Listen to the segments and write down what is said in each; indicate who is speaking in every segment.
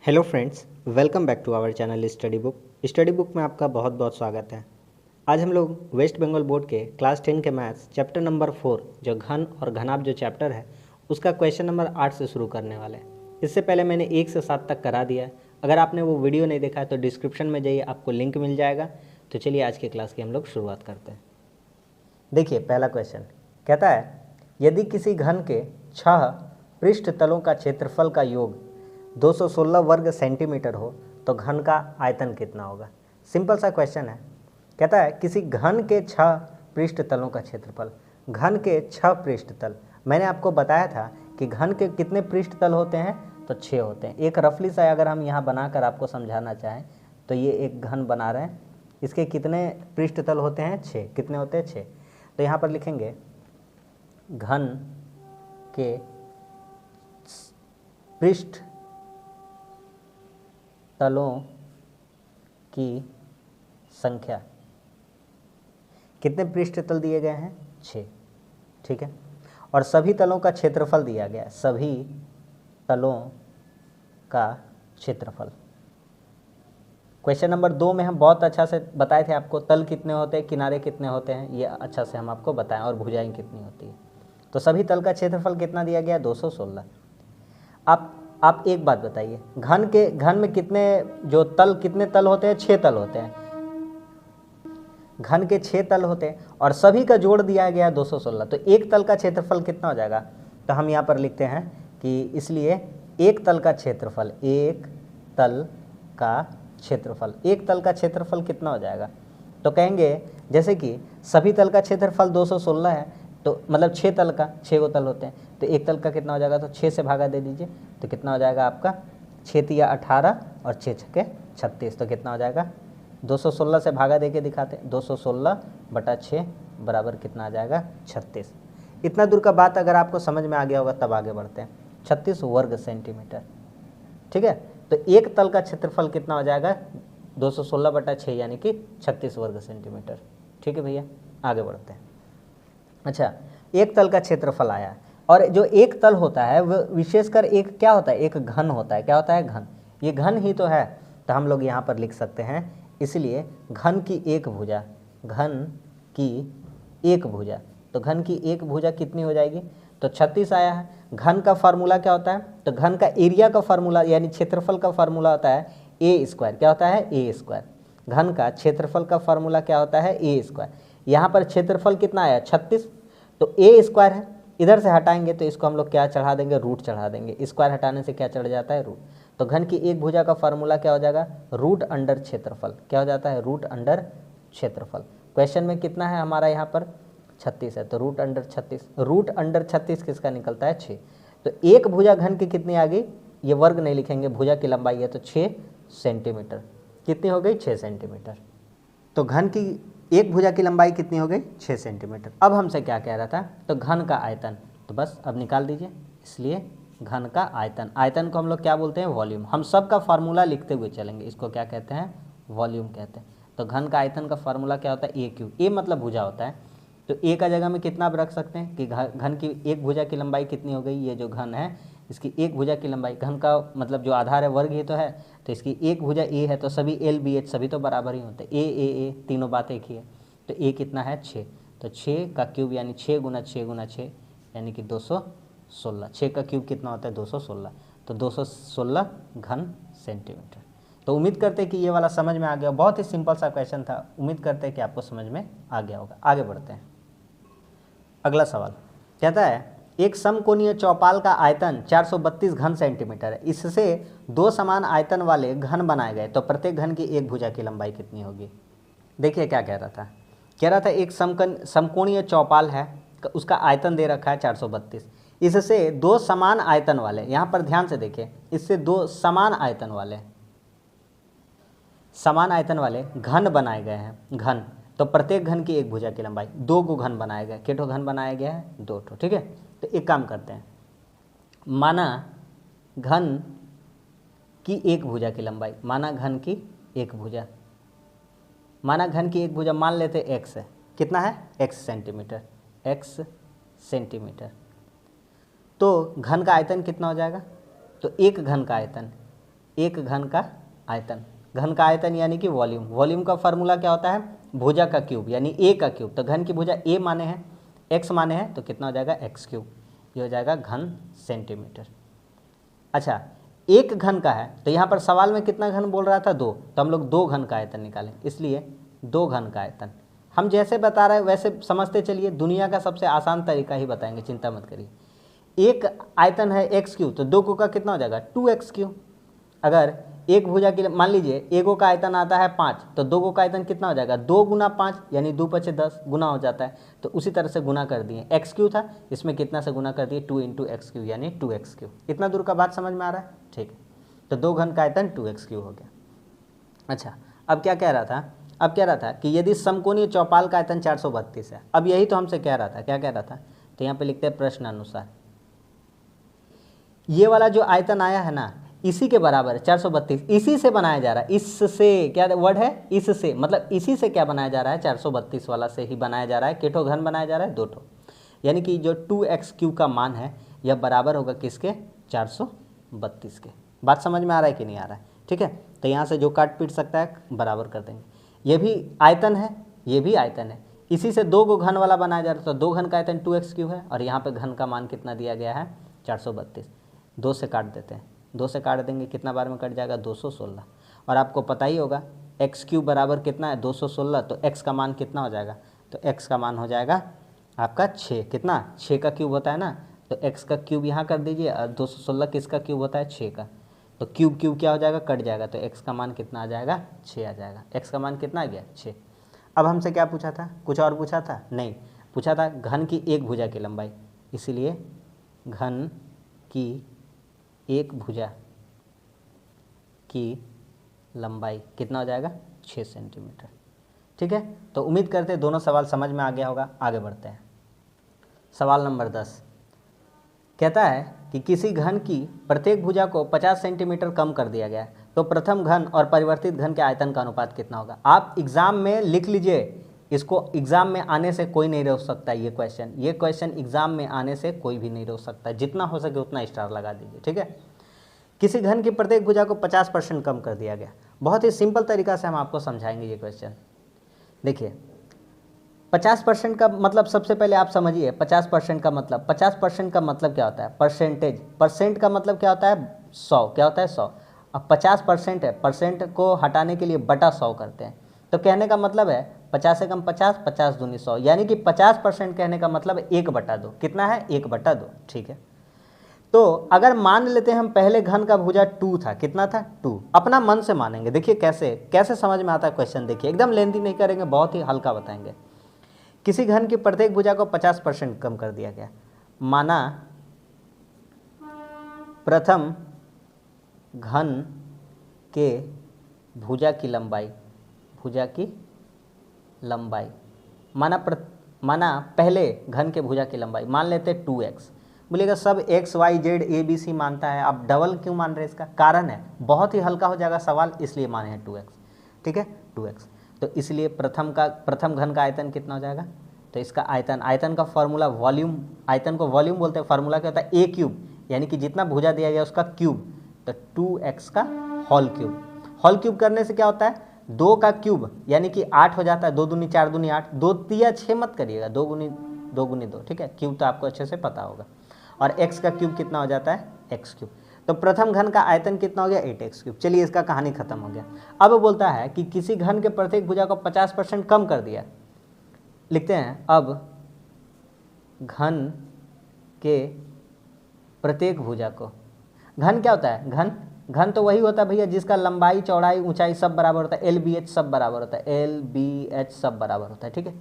Speaker 1: Hello friends, welcome back to our channel study book में आपका बहुत बहुत स्वागत है। आज हम लोग वेस्ट बंगाल बोर्ड के क्लास 10 के मैथ्स चैप्टर नंबर 4 जो घन और घनाभ जो चैप्टर है उसका क्वेश्चन नंबर 8 से शुरू करने वाले हैं। इससे पहले मैंने 1 से 7 तक करा दिया है। अगर आपने वो वीडियो नहीं देखा है तो डिस्क्रिप्शन में जाइए, आपको लिंक मिल जाएगा। तो चलिए आज के क्लास की हम लोग शुरुआत करते हैं। देखिए पहला क्वेश्चन कहता है, यदि किसी घन के 6 पृष्ठ तलों का क्षेत्रफल का योग 216 वर्ग सेंटीमीटर हो तो घन का आयतन कितना होगा। सिंपल सा क्वेश्चन है। कहता है किसी घन के 6 पृष्ठ तलों का क्षेत्रफल, घन के 6 पृष्ठ तल। मैंने आपको बताया था कि घन के कितने पृष्ठ तल होते हैं, तो 6 होते हैं। एक रफली सा अगर हम यहाँ बनाकर आपको समझाना चाहें तो ये एक घन बना रहे हैं, इसके कितने पृष्ठ तल होते हैं, 6। कितने होते हैं, 6। तो यहाँ पर लिखेंगे घन के पृष्ठ तलों की संख्या। कितने पृष्ठ तल दिए गए हैं, 6। ठीक है। और सभी तलों का क्षेत्रफल दिया गया है, सभी तलों का क्षेत्रफल। क्वेश्चन नंबर 2 में हम बहुत अच्छा से बताए थे आपको, तल कितने होते हैं, किनारे कितने होते हैं, ये अच्छा से हम आपको बताएं, और भुजाएं कितनी होती है। तो सभी तल का क्षेत्रफल कितना दिया गया है, 216। आप एक बात बताइए, घन में कितने जो तल, कितने तल होते हैं, 6 तल होते हैं। घन के 6 तल होते हैं और सभी का जोड़ दिया गया है 216। तो एक तल का क्षेत्रफल कितना हो जाएगा, तो हम यहाँ पर लिखते हैं कि इसलिए एक तल का क्षेत्रफल, एक तल का क्षेत्रफल, एक तल का क्षेत्रफल कितना हो जाएगा। तो कहेंगे जैसे कि सभी तल का क्षेत्रफल 216 है, तो मतलब 6 तल का, 6 गो तल होते हैं, तो एक तल का कितना हो जाएगा, तो 6 से भागा दे दीजिए। तो कितना हो जाएगा आपका, 6 तिया 18 और 6 छके 36। तो कितना हो जाएगा, 216 से भागा दे के दिखाते हैं, 216/6 बराबर कितना आ जाएगा, 36। इतना दूर का बात अगर आपको समझ में आ गया होगा तब आगे बढ़ते हैं। 36 वर्ग सेंटीमीटर। ठीक है। तो एक तल का क्षेत्रफल कितना हो जाएगा, 216/6 यानी कि 36 वर्ग सेंटीमीटर। ठीक है भैया, आगे बढ़ते हैं। अच्छा, एक तल का क्षेत्रफल आया, और जो एक तल होता है वह विशेषकर एक क्या होता है, एक घन होता है। क्या होता है, घन। ये घन ही तो है, तो हम लोग यहाँ पर लिख सकते हैं, इसलिए घन की एक भुजा, घन की एक भुजा। तो घन की एक भुजा कितनी हो जाएगी, तो 36 आया है। घन का फार्मूला क्या होता है, तो घन का एरिया का फार्मूला यानी क्षेत्रफल का फार्मूला होता है a²। क्या होता है, a²। घन का क्षेत्रफल का फार्मूला क्या होता है, a²। यहाँ पर क्षेत्रफल कितना आया, 36, तो a² है। इधर से हटाएंगे तो इसको हम लोग क्या चढ़ा देंगे, रूट चढ़ा देंगे। स्क्वायर हटाने से क्या चढ़ जाता है, रूट। तो घन की एक भुजा का फार्मूला क्या हो जाएगा, रूट अंडर क्षेत्रफल। क्या हो जाता है, रूट अंडर क्षेत्रफल। क्वेश्चन में कितना है हमारा यहाँ पर, 36 है, तो रूट अंडर 36। रूट अंडर 36 किसका निकलता है, 6। तो एक भुजा घन की कितनी आ गई, ये वर्ग नहीं लिखेंगे, भुजा की लंबाई है, तो 6 सेंटीमीटर। कितनी हो गई, 6 सेंटीमीटर। तो घन की एक भुजा की लंबाई कितनी हो गई, 6 सेंटीमीटर। अब हमसे क्या कह रहा था, तो घन का आयतन, तो बस अब निकाल दीजिए। इसलिए घन का आयतन, आयतन को हम लोग क्या बोलते हैं, वॉल्यूम। हम सब का फार्मूला लिखते हुए चलेंगे, इसको क्या कहते हैं, वॉल्यूम कहते हैं। तो घन का आयतन का फार्मूला क्या होता है, a³। ए मतलब भुजा होता है, तो ए का जगह में कितना आप रख सकते हैं कि घन की एक भुजा की लंबाई कितनी हो गई, ये जो घन है इसकी एक भुजा की लंबाई, घन का मतलब जो आधार है वर्ग ही तो है, तो इसकी एक भुजा ए है, तो सभी LBH सभी तो बराबर ही होते हैं, ए तीनों बात एक ही है। तो ए कितना है, 6। तो 6 का क्यूब यानी 6 गुना 6 गुना 6 यानी कि 216। 6 का क्यूब कितना होता है, 216। तो 216 घन सेंटीमीटर। तो उम्मीद करते हैं कि ये वाला समझ में आ गया। बहुत ही सिंपल सा क्वेश्चन था, उम्मीद करते हैं कि आपको समझ में आ गया होगा। आगे बढ़ते हैं। अगला सवाल कहता है, एक समकोणीय चौपाल का आयतन 432 घन सेंटीमीटर है। इससे 2 समान आयतन वाले घन बनाए गए, तो प्रत्येक घन की एक भुजा की लंबाई कितनी होगी। देखिए क्या कह रहा था, कह रहा था एक समकोणीय चौपाल है, उसका आयतन दे रखा है 432। इससे 2 समान आयतन वाले, यहाँ पर ध्यान से देखिए, इससे 2 समान आयतन वाले घन बनाए गए हैं। घन, तो प्रत्येक घन की एक भुजा की लंबाई, 2 गो घन बनाए गए। कितने घन बनाया गया है, 2 ठो। ठीक है। तो एक काम करते हैं, माना घन की एक भुजा की लंबाई, माना घन की एक भुजा, माना घन की एक भुजा मान लेते x है। कितना है, x सेंटीमीटर, x सेंटीमीटर। तो घन का आयतन कितना हो जाएगा, तो एक घन का आयतन एक घन का आयतन। घन का आयतन यानी कि वॉल्यूम। वॉल्यूम का फार्मूला क्या होता है? भुजा का क्यूब यानी ए का क्यूब। तो घन की भुजा ए माने हैं, एक्स माने हैं, तो कितना हो जाएगा? X cube. ये हो जाएगा घन सेंटीमीटर। अच्छा, एक घन का है तो यहाँ पर सवाल में कितना घन बोल रहा था? 2, तो हम लोग 2 घन का आयतन निकालें, इसलिए 2 घन का आयतन। हम जैसे बता रहे हैं वैसे समझते चलिए, दुनिया का सबसे आसान तरीका ही बताएंगे, चिंता मत करिए। एक आयतन है एक्स क्यूब, तो 2 का कितना हो जाएगा? 2x cube. अगर एक भुजा की, मान लीजिए एगो का आयतन आता है 5, तो 2 का आयतन कितना हो जाएगा? 2 गुना 5 यानी 2 पचे 10 गुना हो जाता है। तो उसी तरह से गुना कर दिए, एक्स क्यू था, इसमें कितना से गुना कर दिए? 2 इंटू एक्स क्यू यानी 2x क्यू। इतना दूर का बात समझ में आ रहा है? ठीक है, तो 2 घन का आयतन 2x क्यू हो गया। अच्छा, अब क्या कह रहा था? अब कह रहा था कि यदि समकोणीय चौपाल का आयतन 432 है। अब यही तो हमसे कह रहा था, क्या कह रहा था? तो यहाँ पे लिखते हैं प्रश्न अनुसार, ये वाला जो आयतन आया है ना, इसी के बराबर है 432, इसी से बनाया जा रहा है। इससे क्या वर्ड है? इससे, मतलब इसी से क्या बनाया जा रहा है? 432 वाला से ही बनाया जा रहा है। किठो घन बनाया जा रहा है? 2 ठो। यानी कि जो 2x क्यू का मान है यह बराबर होगा किसके? 432 के। बात समझ में आ रहा है कि नहीं आ रहा है? ठीक है, तो यहाँ से जो काट पीट सकता है बराबर कर देंगे। ये भी आयतन है, ये भी आयतन है, इसी से 2 घन वाला बनाया जा रहा है। तो 2 घन का आयतन 2x क्यू है, और यहाँ पे घन का मान कितना दिया गया है? 432। 2 से काट देते हैं, 2 से काट देंगे, कितना बार में कट जाएगा? 216। और आपको पता ही होगा एक्स क्यूब बराबर कितना है? 216। तो एक्स का मान कितना हो जाएगा? तो एक्स का मान हो जाएगा आपका 6। कितना? 6 का क्यूब होता है ना, तो एक्स का क्यूब यहाँ कर दीजिए, और 216 किसका क्यूब होता है? 6 का। तो क्यूब क्यूब क्या हो जाएगा? कट जाएगा, तो एक्स का मान कितना आ जाएगा? 6 आ जाएगा। एक्स का मान कितना आ गया? 6। अब हमसे क्या पूछा था? कुछ और पूछा था? नहीं, पूछा था घन की एक भुजा की लंबाई, इसीलिए घन की एक भुजा की लंबाई कितना हो जाएगा? 6 सेंटीमीटर। ठीक है, तो उम्मीद करते हैं दोनों सवाल समझ में आ गया होगा। आगे बढ़ते हैं। सवाल नंबर 10 कहता है कि किसी घन की प्रत्येक भुजा को 50 सेंटीमीटर कम कर दिया गया है, तो प्रथम घन और परिवर्तित घन के आयतन का अनुपात कितना होगा? आप एग्जाम में लिख लीजिए इसको, एग्जाम में आने से कोई नहीं रोक सकता। ये क्वेश्चन एग्जाम में आने से कोई भी नहीं रोक सकता। जितना हो सके उतना स्टार लगा दीजिए। ठीक है, किसी घन की प्रत्येक भुजा को 50% कम कर दिया गया। बहुत ही सिंपल तरीका से हम आपको समझाएंगे ये क्वेश्चन। देखिए, 50% का मतलब सबसे पहले आप समझिए। 50% का मतलब, 50% का मतलब क्या होता है? परसेंटेज। परसेंट का मतलब क्या होता है? 100। क्या होता है? 100। अब 50% है, परसेंट को हटाने के लिए बटा 100 करते हैं। तो कहने का मतलब है 50 से कम 50, 50 दूनी 100, यानी कि 50% कहने का मतलब 1/2। कितना है? 1/2। ठीक है, तो अगर मान लेते हैं हम पहले घन का भुजा 2 था, कितना था? 2। अपना मन से मानेंगे। देखिए कैसे समझ में आता है क्वेश्चन। देखिए, एकदम लेंथी नहीं करेंगे, बहुत ही हल्का बताएंगे। किसी घन की प्रत्येक भुजा को 50% कम कर दिया गया। माना प्रथम घन के भुजा की लंबाई, माना पहले घन के भुजा की लंबाई मान लेते 2x। बोलिएगा सब x y z a b c मानता है, आप डबल क्यों मान रहे? इसका कारण है, बहुत ही हल्का हो जाएगा सवाल, इसलिए माने हैं 2x। ठीक है, 2x। तो इसलिए प्रथम घन का आयतन कितना हो जाएगा? तो इसका आयतन का फॉर्मूला वॉल्यूम, आयतन को वॉल्यूम बोलते हैं। फार्मूला क्या होता है? a क्यूब, यानी कि जितना भुजा दिया गया उसका क्यूब, तो 2x का होल क्यूब। होल क्यूब करने से क्या होता है? 2 का क्यूब यानी कि 8 हो जाता है। 2 दूनी 4 दूनी 8, 2 तिया 6 मत करिएगा, 2 गुनी 2। ठीक है, क्यूब तो आपको अच्छे से पता होगा। और x का क्यूब कितना हो जाता है? x cube. तो प्रथम घन का आयतन कितना हो गया? 8x cube. चलिए, इसका कहानी खत्म हो गया। अब बोलता है कि किसी घन के प्रत्येक भुजा को 50% कम कर दिया। लिखते हैं अब घन के प्रत्येक भुजा को, घन क्या होता है? घन तो वही होता है भैया जिसका लंबाई चौड़ाई ऊंचाई सब बराबर होता है, LBH सब बराबर होता है, LBH सब बराबर होता है। ठीक है,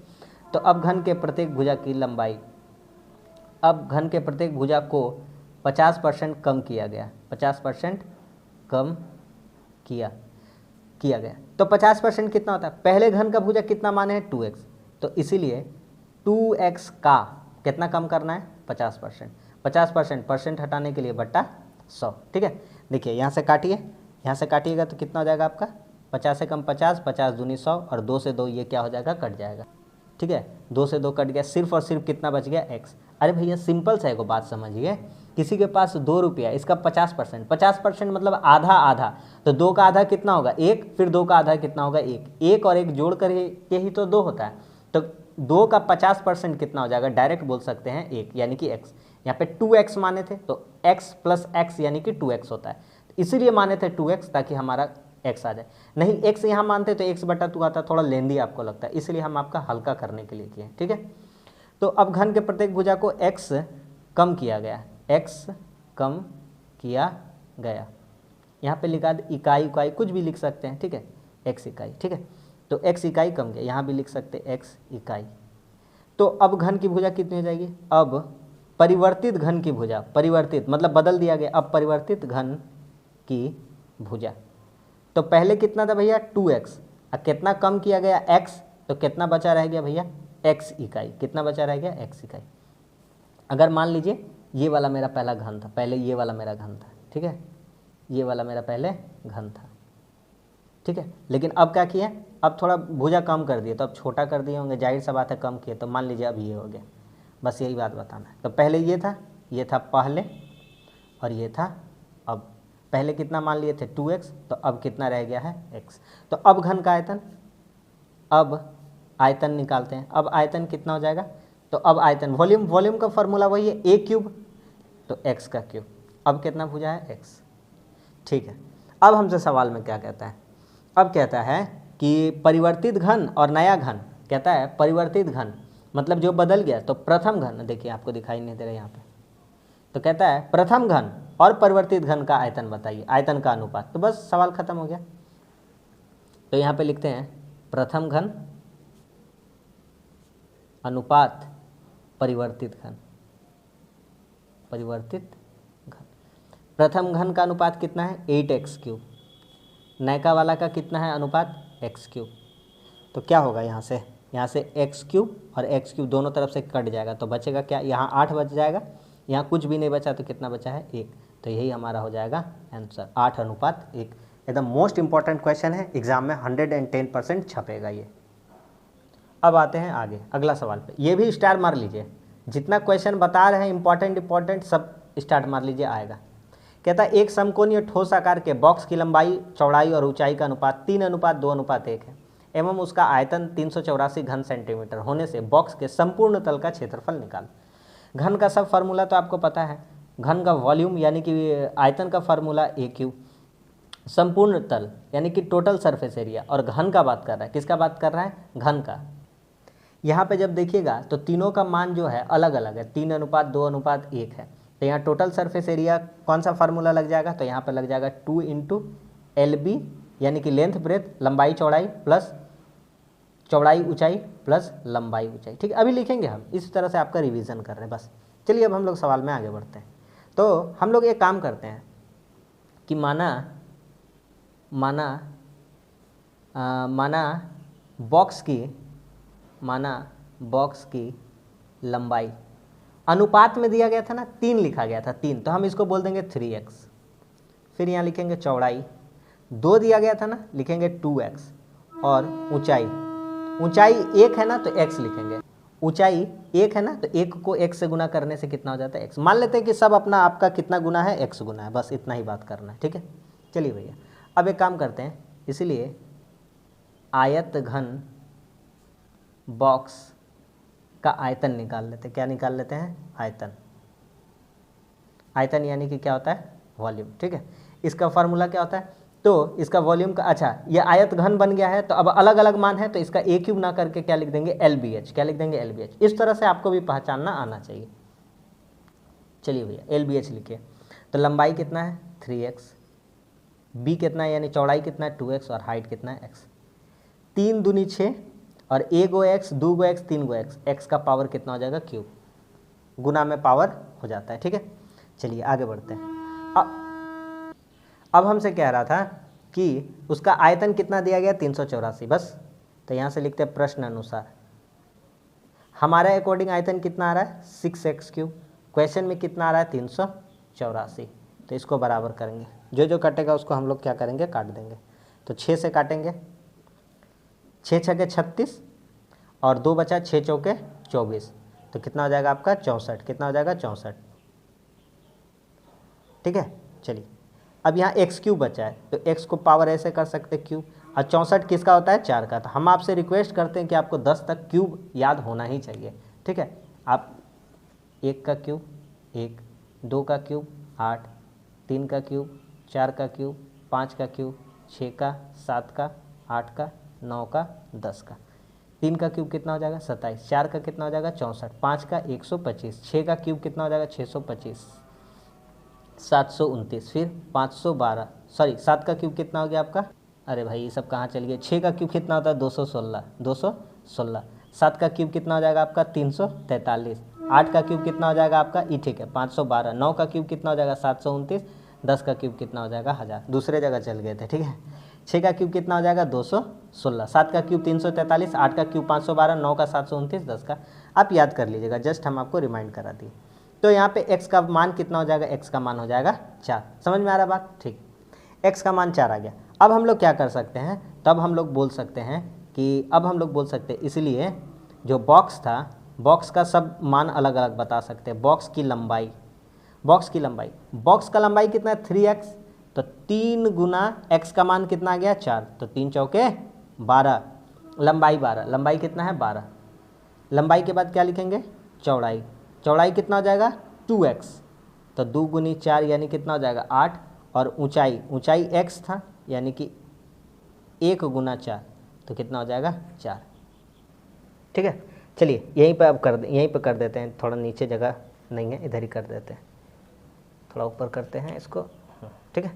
Speaker 1: तो अब घन के प्रत्येक भुजा की लंबाई, अब घन के प्रत्येक भुजा को 50% कम किया गया, 50% कम किया गया। तो 50% कितना होता है? पहले घन का भुजा कितना माने हैं? 2x। तो इसीलिए 2x का कितना कम करना है? 50%। 50% परसेंट हटाने के लिए बट्टा 100। ठीक है, देखिए यहाँ से काटिए, यहाँ से काटिएगा तो कितना हो जाएगा आपका? 50 से कम 50, 50 दूनी 100, और 2 से 2 ये क्या हो जाएगा? कट जाएगा। ठीक है, 2 से 2 कट गया, सिर्फ और सिर्फ कितना बच गया? x। अरे भैया सिंपल सा एगो बात समझिए कि किसी के पास 2 रुपया, इसका 50%, 50% मतलब आधा आधा, तो 2 का आधा कितना होगा 1, फिर 2 का आधा कितना होगा 1, 1 और 1 जोड़ कर के ही तो 2 होता है, तो 2 का 50% कितना हो जाएगा, डायरेक्ट बोल सकते हैं 1 यानी कि x। यहाँ पे 2x माने थे तो x प्लस x यानी कि 2x होता है, इसीलिए माने थे 2x ताकि हमारा x आ जाए। नहीं x यहाँ मानते तो x बटा 2 आता, थोड़ा लेंदी आपको लगता है, इसलिए हम आपका हल्का करने के लिए किए, ठीक है। तो अब घन के प्रत्येक भुजा को x कम किया गया, x कम किया गया, यहाँ पे लिखा इकाई इकाई कुछ भी लिख सकते हैं, ठीक है, x इकाई, ठीक है। तो x इकाई कम गया, यहाँ भी लिख सकते हैं x इकाई। तो अब घन की भुजा कितनी हो जाएगी, अब परिवर्तित घन की भुजा, परिवर्तित मतलब बदल दिया गया, अब परिवर्तित घन की भुजा, तो पहले कितना था भैया 2x, अब कितना कम किया गया x, तो कितना बचा रह गया भैया x इकाई, कितना बचा रह गया x इकाई। अगर मान लीजिए ये वाला मेरा पहला घन था, पहले ये वाला मेरा घन था, ठीक है, ये वाला मेरा पहले घन था, ठीक है, लेकिन अब क्या किया, अब थोड़ा भुजा कम कर दिए, तो अब छोटा कर दिए होंगे, जाहिर सा बात है कम किए, तो मान लीजिए अब ये हो गया, बस यही बात बताना है। तो पहले ये था पहले, और ये था अब, पहले कितना मान लिए थे 2x, तो अब कितना रह गया है x। तो अब घन का आयतन, अब आयतन निकालते हैं, अब आयतन कितना हो जाएगा, तो अब आयतन वॉल्यूम, वॉल्यूम का फॉर्मूला वही है a क्यूब, तो x का क्यूब, अब कितना भुजा है x, ठीक है। अब हमसे सवाल में क्या कहता है, अब कहता है कि परिवर्तित घन और नया घन, कहता है परिवर्तित घन मतलब जो बदल गया, तो प्रथम घन, देखिए आपको दिखाई नहीं दे रहा यहाँ पे, तो कहता है प्रथम घन और परिवर्तित घन का आयतन बताइए, आयतन का अनुपात, तो बस सवाल खत्म हो गया। तो यहाँ पे लिखते हैं प्रथम घन अनुपात परिवर्तित घन, परिवर्तित घन, प्रथम घन का अनुपात कितना है 8x क्यूब, नयका वाला का कितना है अनुपात x क्यूब, तो क्या होगा यहाँ से x क्यूब और x क्यूब दोनों तरफ से कट जाएगा, तो बचेगा क्या, यहाँ 8 बच जाएगा, यहाँ कुछ भी नहीं बचा, तो कितना बचा है 1, तो यही हमारा हो जाएगा आंसर 8:1। एकदम मोस्ट इंपॉर्टेंट क्वेश्चन है, एग्जाम में 110% छपेगा ये। अब आते हैं आगे अगला सवाल पे, ये भी स्टार मार लीजिए, जितना क्वेश्चन बता रहे हैं इंपॉर्टेंट सब स्टार्ट मार लीजिए, आएगा। कहता है एक समकोणीय ठोस आकार के बॉक्स की लंबाई, चौड़ाई और ऊंचाई का अनुपात 3:2:1 है एवं उसका आयतन 384 घन सेंटीमीटर होने से बॉक्स के संपूर्ण तल का क्षेत्रफल निकाल। घन का सब फार्मूला तो आपको पता है, घन का वॉल्यूम यानी कि आयतन का फार्मूला a क्यूब, संपूर्ण तल यानी कि टोटल सरफेस एरिया, और घन का बात कर रहा है, किसका बात कर रहा है घन का। यहाँ पे जब देखिएगा तो तीनों का मान जो है अलग अलग है, 3:2:1 है, तो यहाँ टोटल सरफेस एरिया कौन सा फार्मूला लग जाएगा, तो यहाँ पे लग जाएगा 2 × LB यानी कि लेंथ ब्रेथ, लंबाई चौड़ाई प्लस चौड़ाई ऊंचाई प्लस लंबाई ऊंचाई, ठीक है। अभी लिखेंगे हम, इस तरह से आपका रिवीजन कर रहे हैं बस। चलिए अब हम लोग सवाल में आगे बढ़ते हैं। तो हम लोग एक काम करते हैं कि माना बॉक्स की लंबाई अनुपात में दिया गया था ना, 3 लिखा गया था, 3, तो हम इसको बोल देंगे 3x। फिर यहाँ लिखेंगे चौड़ाई 2 दिया गया था ना, लिखेंगे 2x, और ऊंचाई 1 है ना तो x लिखेंगे, ऊंचाई 1 है ना तो 1 को x से गुना करने से कितना हो जाता है x। मान लेते हैं कि सब अपना आपका कितना गुना है x गुना है, बस इतना ही बात करना है, ठीक है। चलिए भैया अब एक काम करते हैं, इसलिए आयतघन बॉक्स का आयतन निकाल लेते हैं। क्या निकाल लेते हैं, आयतन यानी कि क्या होता है वॉल्यूम, ठीक है। इसका फार्मूला क्या होता है, तो इसका वॉल्यूम का, अच्छा ये आयत घन बन गया है, तो अब अलग अलग मान है, तो इसका a क्यूब ना करके क्या लिख देंगे LBH, क्या लिख देंगे LBH। इस तरह से आपको भी पहचानना आना चाहिए। चलिए भैया LBH लिखिए, तो लंबाई कितना है 3x, b कितना है यानी चौड़ाई कितना है 2x, और हाइट कितना है x। 3 दूनी 6 और 1 गो x 2 गो x 3 गो x, x का पावर कितना हो जाएगा क्यूब, गुना में पावर हो जाता है, ठीक है। चलिए आगे बढ़ते हैं। अब हमसे कह रहा था कि उसका आयतन कितना दिया गया 384, बस, तो यहाँ से लिखते हैं प्रश्न अनुसार हमारे अकॉर्डिंग आयतन कितना आ रहा है 6x क्यूब, क्वेश्चन में कितना आ रहा है 384, तो इसको बराबर करेंगे, जो जो कटेगा उसको हम लोग क्या करेंगे काट देंगे। तो 6 से काटेंगे, 6 छके 36 और 2 बचा 6 चौके 24, तो कितना हो जाएगा आपका 64, कितना हो जाएगा 64, ठीक है। चलिए अब यहाँ x³ बचा है, तो x को पावर ऐसे कर सकते क्यूब, और 64 किसका होता है, 4 का। तो हम आपसे रिक्वेस्ट करते हैं कि आपको 10 तक क्यूब याद होना ही चाहिए, ठीक है। आप 1 का क्यूब 1, 2 का क्यूब 8, 3 का क्यूब 4 का क्यूब 5 का क्यूब 6 का 7 का 8 का 9 का 10 का। 3 का क्यूब कितना हो जाएगा 27, 4 का कितना हो जाएगा 64, 5 का 125, 6 का क्यूब कितना हो जाएगा 625, 729, फिर 512, सॉरी 7 का क्यूब कितना हो गया आपका, अरे भाई ये सब कहाँ चल गए। 6 का क्यूब कितना होता है 216, 216। 7 का क्यूब कितना हो जाएगा आपका 343, 8 का क्यूब कितना हो जाएगा आपका, ये ठीक है 512, 9 का क्यूब कितना हो जाएगा 729, 10 का क्यूब कितना हो जाएगा 1000, दूसरे जगह चल गए थे, ठीक है। 6 का क्यूब कितना हो जाएगा 216, 7 का क्यूब 343, 8 का क्यूब 512, 9 का 729, 10 का। आप याद कर लीजिएगा, जस्ट हम आपको रिमाइंड करा दिए। तो यहाँ पे x का मान कितना हो जाएगा, x का मान हो जाएगा 4। समझ में आ रहा बात, ठीक। x का मान 4 आ गया। अब हम लोग क्या कर सकते हैं, तब हम लोग बोल सकते हैं कि अब हम लोग बोल सकते हैं, इसलिए जो बॉक्स था, बॉक्स का सब मान अलग अलग बता सकते हैं। बॉक्स की लंबाई, बॉक्स का लंबाई कितना है 3x, तो 3 गुना x का मान कितना आ गया 4, तो 3 चौके 12, लंबाई 12, लंबाई कितना है 12। लंबाई के बाद क्या लिखेंगे, चौड़ाई, चौड़ाई कितना हो जाएगा 2x, तो 2 गुनी 4 यानी कितना हो जाएगा 8, और ऊंचाई, ऊंचाई x था यानी कि 1 गुना 4, तो कितना हो जाएगा 4, ठीक है। चलिए यहीं पर अब यहीं पर कर देते हैं, थोड़ा नीचे जगह नहीं है, इधर ही कर देते हैं, थोड़ा ऊपर करते हैं इसको, ठीक है।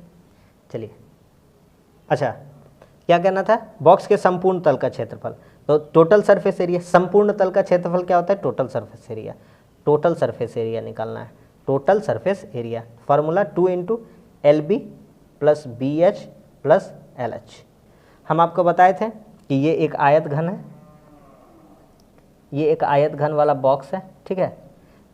Speaker 1: चलिए अच्छा क्या कहना था, बॉक्स के संपूर्ण तल का क्षेत्रफल, तो टोटल सरफेस एरिया, संपूर्ण तल का क्षेत्रफल क्या होता है, total surface area, total surface area निकालना है, total surface area, formula 2 × LB + BH + LH। हम आपको बताए थे कि ये एक आयत घन है, ये एक आयत घन वाला बॉक्स है, ठीक है।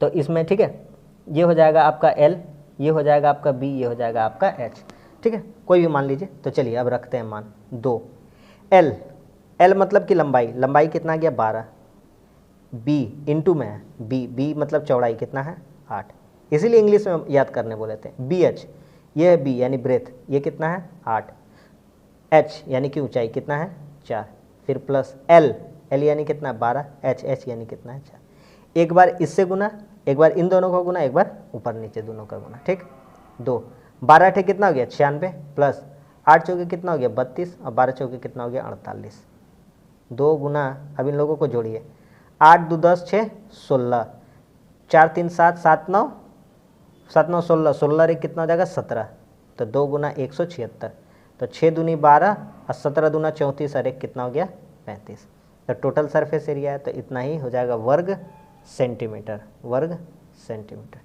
Speaker 1: तो इसमें ठीक है, ये हो जाएगा आपका L, ये हो जाएगा आपका B, ये हो जाएगा आपका H, ठीक है, कोई भी मान लीजिए। तो चलिए अब रखते हैं मान 2। L मतलब कि लंबाई, लंबाई कितना गया 12, B इंटू में है, B मतलब चौड़ाई कितना है 8, इसीलिए इंग्लिश में याद करने बोले थे। BH ये है B यानी ब्रेथ, ये कितना है 8, H यानी कि ऊंचाई कितना है 4, फिर प्लस L यानी कितना 12, H यानी कितना है 4। एक बार इससे गुना, एक बार इन दोनों का गुना, एक बार ऊपर नीचे दोनों का गुना, ठीक। 2 12 ठे कितना हो गया 96, प्लस 8 चौके कितना हो गया 32, और 12 चौके कितना हो गया 48। 2 गुना, अब इन लोगों को जोड़िए, 8 2 10 6 16, 4 3 7 7 9 7 9 16, 16 रे कितना हो जाएगा 17, तो 2 गुना 176, तो 6 दूनी 12 और 17 दूना 34, और 1 कितना हो गया 35। तो टोटल सरफेस एरिया है, तो इतना ही हो जाएगा वर्ग सेंटीमीटर, वर्ग सेंटीमीटर।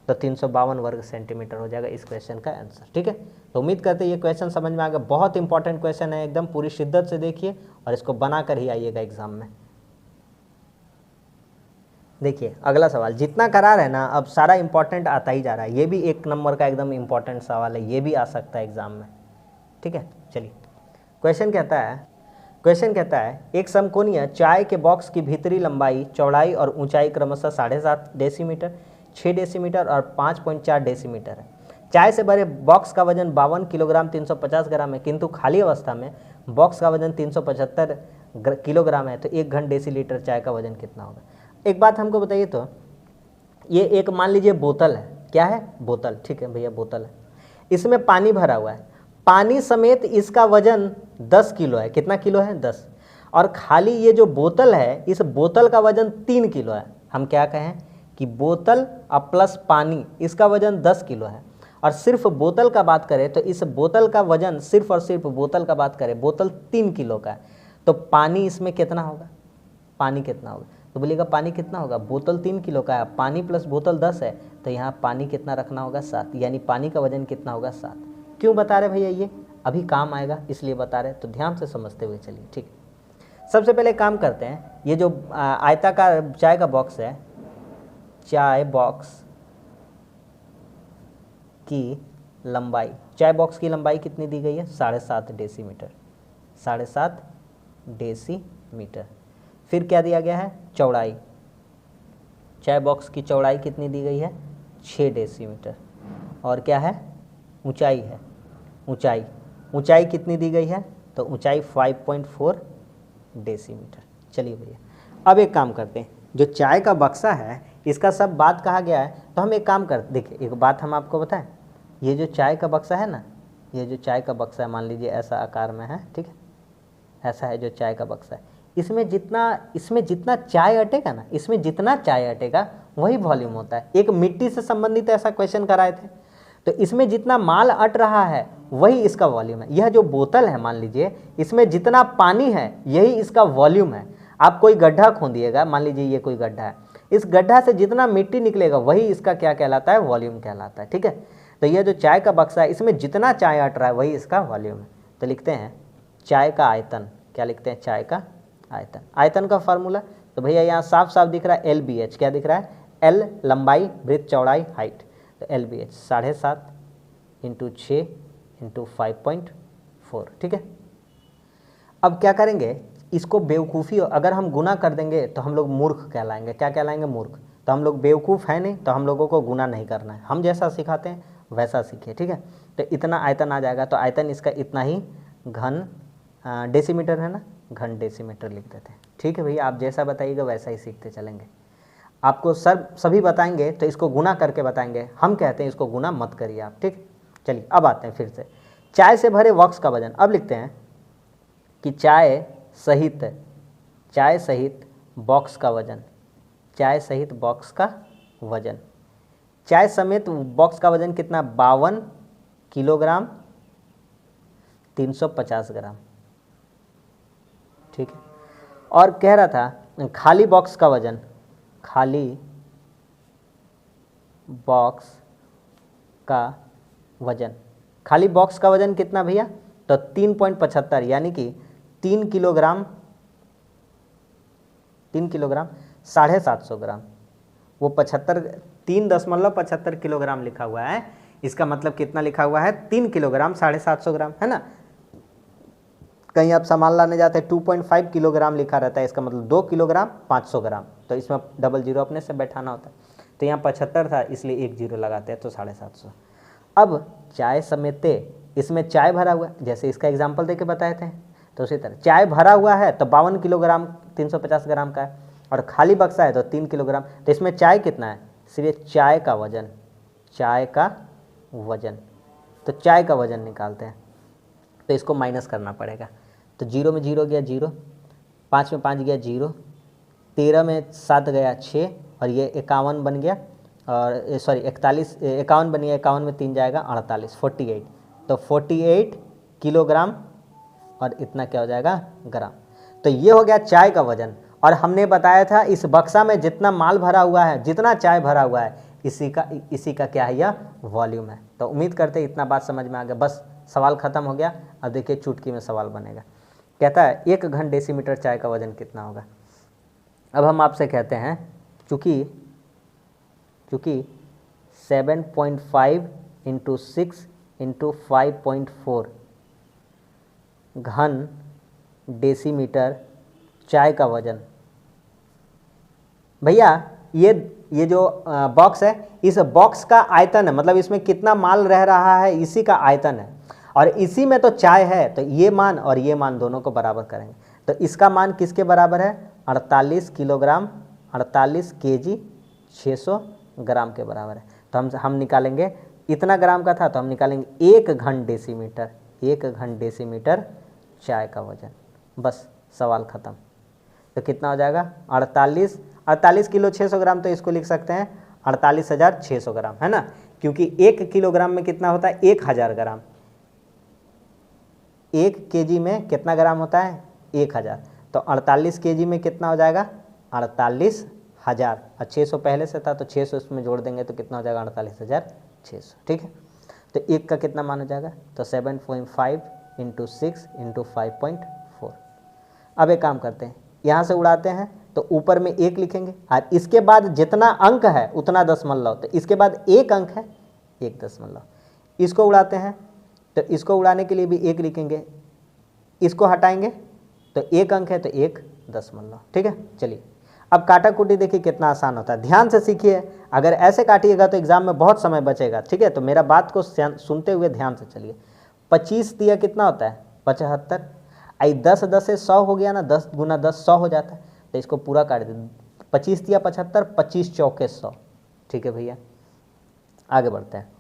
Speaker 1: तो 352 वर्ग सेंटीमीटर हो जाएगा इस क्वेश्चन का आंसर, ठीक है। तो उम्मीद करते हैं ये क्वेश्चन समझ में आ गया, बहुत इंपॉर्टेंट क्वेश्चन है, एकदम पूरी शिद्दत से देखिए और इसको बना कर ही आइएगा एग्जाम में। देखिए अगला सवाल, जितना करार है ना अब सारा इंपॉर्टेंट आता ही जा रहा है, ये भी 1 नंबर का एकदम इंपॉर्टेंट सवाल है, ये भी आ सकता है एग्जाम में, ठीक है। चलिए क्वेश्चन कहता है एक समकोणीय चाय के बॉक्स की भीतरी लंबाई, चौड़ाई और ऊंचाई क्रमशः 7.5 डेसीमीटर, 6 डेसीमीटर और 5.4 डेसीमीटर है। चाय से भरे बॉक्स का वजन 52 किलोग्राम 350 ग्राम है, किंतु खाली अवस्था में बॉक्स का वजन 375 किलोग्राम है, तो 1 घन डेसीलीटर चाय का वजन कितना होगा। एक बात हमको बताइए, तो ये एक मान लीजिए बोतल है, क्या है बोतल, ठीक है भैया बोतल है, इसमें पानी भरा हुआ है, पानी समेत इसका वजन 10 किलो है, कितना किलो है 10, और खाली ये जो बोतल है इस बोतल का वजन 3 किलो है। हम क्या कहें कि बोतल और प्लस पानी इसका वजन 10 किलो है, और सिर्फ बोतल का बात करें तो इस बोतल का वजन सिर्फ और सिर्फ बोतल का बात करें, बोतल 3 किलो का है, तो पानी इसमें कितना होगा, पानी कितना होगा, तो बोलिएगा पानी कितना होगा, बोतल 3 किलो का है, पानी प्लस बोतल 10 है, तो यहाँ पानी कितना रखना होगा 7, यानी पानी का वजन कितना होगा 7। क्यों बता रहे भैया, ये अभी काम आएगा इसलिए बता रहे, तो ध्यान से समझते हुए चलिए, ठीक है। सबसे पहले काम करते हैं, ये जो आयताकार चाय का बॉक्स है, चाय बॉक्स की लंबाई, चाय बॉक्स की लंबाई कितनी दी गई है 7.5 डेसीमीटर, 7.5 डेसीमीटर। फिर क्या दिया गया है चौड़ाई, चाय बॉक्स की चौड़ाई कितनी दी गई है 6 डेसीमीटर, और क्या है, ऊंचाई है। ऊंचाई कितनी दी गई है, तो ऊंचाई 5.4 डेसीमीटर। चलिए भैया अब एक काम करते हैं, जो चाय का बक्सा है इसका सब बात कहा गया है, तो हम एक काम करते, देखिए एक बात हम आपको बताएं, ये जो चाय का बक्सा है ना, ये जो चाय का बक्सा है, मान लीजिए ऐसा आकार में है, ठीक है, ऐसा है जो चाय का बक्सा है, इसमें जितना चाय अटेगा ना, इसमें जितना चाय अटेगा वही वॉल्यूम होता है। एक मिट्टी से संबंधित ऐसा क्वेश्चन कराए थे, तो इसमें जितना माल अट रहा है वही इसका वॉल्यूम है। यह जो बोतल है मान लीजिए, इसमें जितना पानी है यही इसका वॉल्यूम है। आप कोई गड्ढा खोदिएगा, मान लीजिए ये कोई गड्ढा है, इस गड्ढा से जितना मिट्टी निकलेगा वही इसका क्या कहलाता है, वॉल्यूम कहलाता है, ठीक है। तो यह जो चाय का बक्सा है इसमें जितना चाय अट रहा है वही इसका वॉल्यूम है। तो लिखते हैं चाय का आयतन, क्या लिखते हैं, चाय का आयतन। आयतन का फार्मूला तो भैया यहाँ साफ साफ दिख रहा है, LBH, क्या दिख रहा है, L लंबाई, ब्रेथ चौड़ाई, हाइट, तो LBH 7.5 × 6 × 5.4, ठीक है। अब क्या करेंगे, इसको बेवकूफ़ी, अगर हम गुना कर देंगे तो हम लोग मूर्ख कहलाएंगे। क्या कहलाएंगे, मूर्ख। तो हम लोग बेवकूफ़ हैं नहीं, तो हम लोगों को गुना नहीं करना है, हम जैसा सिखाते हैं वैसा सीखिए, ठीक है। तो इतना आयतन आ जाएगा, तो आयतन इसका इतना ही घन डेसीमीटर है ना, घन डेसीमीटर लिख देते हैं, ठीक है भैया। आप जैसा बताइएगा वैसा ही सीखते चलेंगे। आपको सभी बताएंगे तो इसको गुना करके बताएंगे, हम कहते हैं इसको गुना मत करिए आप, ठीक। चलिए अब आते हैं फिर से, चाय से भरे बॉक्स का वजन। अब लिखते हैं कि चाय सहित बॉक्स का वजन, चाय सहित बॉक्स का वजन, चाय समेत बॉक्स का वजन कितना, 52 किलोग्राम 350 ग्राम, ठीक है। और कह रहा था खाली बॉक्स का वजन, खाली बॉक्स का वजन, खाली बॉक्स का वजन कितना भैया, तो 3.75 यानी कि 3 किलोग्राम 750 ग्राम। वो 3.75 किलोग्राम लिखा हुआ है, इसका मतलब कितना लिखा हुआ है, 3 किलोग्राम 750 ग्राम, है ना। कहीं आप सामान लाने जाते हैं 2.5 किलोग्राम लिखा रहता है, इसका मतलब 2 किलोग्राम 500 ग्राम, तो इसमें डबल जीरो अपने से बैठाना होता है। तो यहाँ 75 था इसलिए एक जीरो लगाते हैं, तो 750। अब चाय समेत, इसमें चाय भरा हुआ है, जैसे इसका एग्जाम्पल देके बताए थे, तो उसी तरह चाय भरा हुआ है तो 52 किलोग्राम 350 ग्राम का है, और खाली बक्सा है तो 3 किलोग्राम। तो इसमें चाय कितना है, सिर्फ चाय का वजन, तो चाय का वजन निकालते हैं, तो इसको माइनस करना पड़ेगा। तो 0 में 0 गया 0, 5 में 5 गया 0, 13 में 7 गया 6, और ये 51 बन गया, और सॉरी 51 बन गया, 51 में 3 जाएगा 48, 48। तो 48 किलोग्राम, और इतना क्या हो जाएगा, ग्राम। तो ये हो गया चाय का वजन। और हमने बताया था इस बक्सा में जितना माल भरा हुआ है, जितना चाय भरा हुआ है, इसी का क्या है, यह वॉल्यूम है। तो उम्मीद करते हैं इतना बात समझ में आ गया, बस सवाल खत्म हो गया। अब देखिए चुटकी में सवाल बनेगा, कहता है 1 घन डेसीमीटर चाय का वजन कितना होगा। अब हम आपसे कहते हैं चूँकि 7.5 × 6 × 5.4 घन डेसीमीटर चाय का वजन। भैया ये जो बॉक्स है, इस बॉक्स का आयतन है, मतलब इसमें कितना माल रह रहा है इसी का आयतन है, और इसी में तो चाय है, तो ये मान और ये मान दोनों को बराबर करेंगे। तो इसका मान किसके बराबर है, 48 किलोग्राम 48 kg 600 ग्राम के बराबर है। तो हम निकालेंगे, इतना ग्राम का था तो हम निकालेंगे 1 घन डेसीमीटर, 1 घन डेसीमीटर चाय का वजन। बस सवाल ख़त्म। तो कितना हो जाएगा, 48 किलो 600 ग्राम, तो इसको लिख सकते हैं 48,600 ग्राम, है ना, क्योंकि 1 किलोग्राम में कितना होता है, 1000 ग्राम। 1 kg में कितना ग्राम होता है, 1000। तो 48 kg में कितना हो जाएगा, 48,000, और 600 पहले से था तो 600 इसमें जोड़ देंगे तो कितना हो जाएगा, 48,600, ठीक है। तो 1 का कितना मान हो जाएगा, तो 7.5 × 6 × 5.4। अब एक काम करते हैं, यहाँ से उड़ाते हैं तो ऊपर में 1 लिखेंगे, और इसके बाद जितना अंक है उतना दशमलव, तो इसके बाद 1 अंक है 1 दशमलव। इसको उड़ाते हैं तो इसको उड़ाने के लिए भी 1 लिखेंगे, इसको हटाएंगे तो 1 अंक है तो 1 दशमलव, ठीक है। चलिए अब काटाकुटी देखिए कितना आसान होता है, ध्यान से सीखिए। अगर ऐसे काटिएगा तो एग्जाम में बहुत समय बचेगा, ठीक है। तो मेरा बात को सुनते हुए ध्यान से चलिए। 25 दिया कितना होता है 75। आई 10 10 से 100 हो गया ना, 10 गुना 10 100 हो जाता है। तो इसको पूरा काट दे, 25 दिया 75, 25 चौके 100। ठीक है भैया, आगे बढ़ते हैं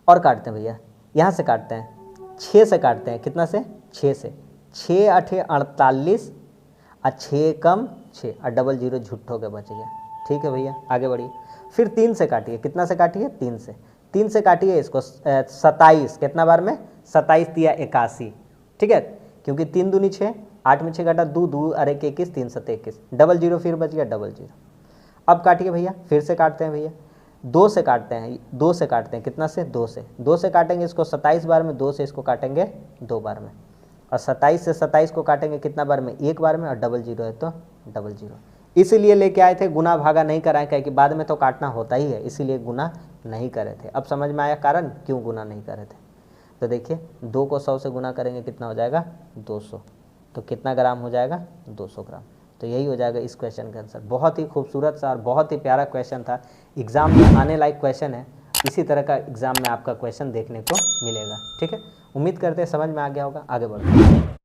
Speaker 1: और काटते हैं भैया। यहाँ से काटते हैं, 6 से काटते हैं, कितना से 6 से, 6 8 48 और 6 कम 6 और डबल जीरो झुट्ठो के बच गया। ठीक है भैया, आगे बढ़िए। फिर 3 से काटिए, कितना से काटिए 3 से, 3 से काटिए इसको 27, कितना बार में 27 दिया 81। ठीक है, क्योंकि 3 दूनी 6, 8 में 6 काटा 2 2 और 1 21, 3 7 21, डबल जीरो फिर बच गया डबल जीरो। अब काटिए भैया, फिर से काटते हैं भैया, 2 से काटते हैं, 2 से काटते हैं, कितना से 2 से, 2 से काटेंगे इसको 27 बार में, 2 से इसको काटेंगे 2 बार में, और 27 से 27 को काटेंगे कितना बार में 1 बार में, और डबल जीरो है तो डबल जीरो। इसीलिए लेके आए थे, गुना भागा नहीं कराएं, क्या कि बाद में तो काटना होता ही है, इसीलिए गुना नहीं करे थे। अब समझ में आया कारण क्यों गुना नहीं करे थे। तो देखिए 2 को 100 से गुना करेंगे कितना हो जाएगा 200, तो कितना ग्राम हो जाएगा 200 ग्राम। तो यही हो जाएगा इस क्वेश्चन का आंसर। बहुत ही खूबसूरत सा और बहुत ही प्यारा क्वेश्चन था, एग्जाम में आने लायक क्वेश्चन है। इसी तरह का एग्जाम में आपका क्वेश्चन देखने को मिलेगा। ठीक है, उम्मीद करते हैं समझ में आ गया होगा। आगे बढ़ते हैं।